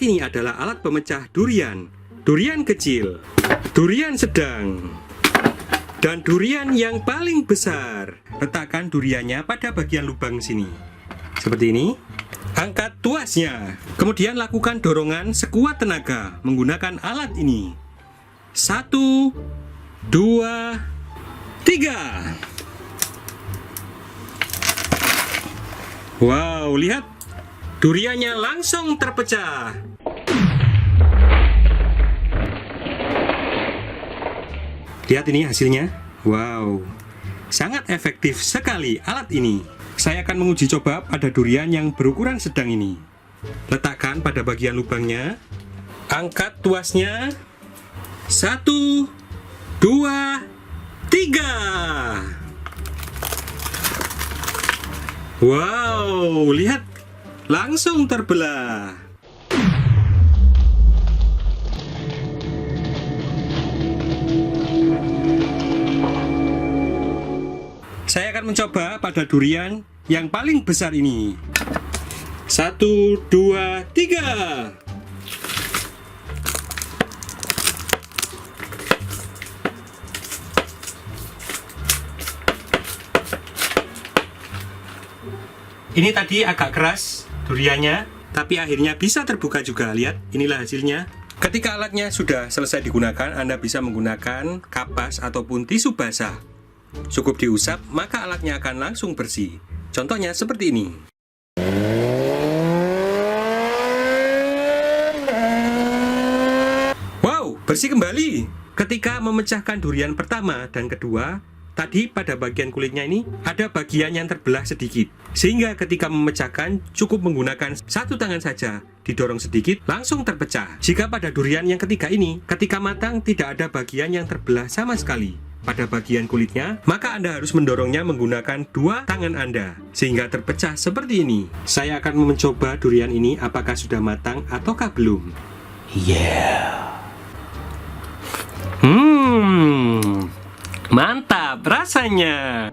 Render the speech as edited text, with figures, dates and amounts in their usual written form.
ini adalah alat pemecah durian. Durian kecil, durian sedang, dan durian yang paling besar. Letakkan duriannya pada bagian lubang sini. Seperti ini. Angkat tuasnya. Kemudian lakukan dorongan sekuat tenaga menggunakan alat ini. 1, 2, 3. Wow, lihat. Duriannya langsung terpecah. Lihat ini hasilnya. Wow, sangat efektif sekali alat ini. Saya akan menguji coba pada durian yang berukuran sedang ini. Letakkan pada bagian lubangnya. Angkat tuasnya. 1, 2, 3. Wow, lihat. Langsung terbelah. Saya akan mencoba pada durian yang paling besar ini. 1, 2, 3. Ini tadi agak keras duriannya, tapi akhirnya bisa terbuka juga. Lihat, inilah hasilnya. Ketika alatnya sudah selesai digunakan, Anda bisa menggunakan kapas ataupun tisu basah. Cukup diusap, maka alatnya akan langsung bersih. Contohnya seperti ini. Wow, bersih kembali. Ketika memecahkan durian pertama dan kedua, tadi pada bagian kulitnya ini ada bagian yang terbelah sedikit. Sehingga ketika memecahkan cukup menggunakan satu tangan saja, didorong sedikit langsung terpecah. Jika pada durian yang ketiga ini, ketika matang tidak ada bagian yang terbelah sama sekali pada bagian kulitnya, maka Anda harus mendorongnya menggunakan dua tangan Anda sehingga terpecah seperti ini. Saya akan mencoba durian ini apakah sudah matang ataukah belum. Mantap rasanya.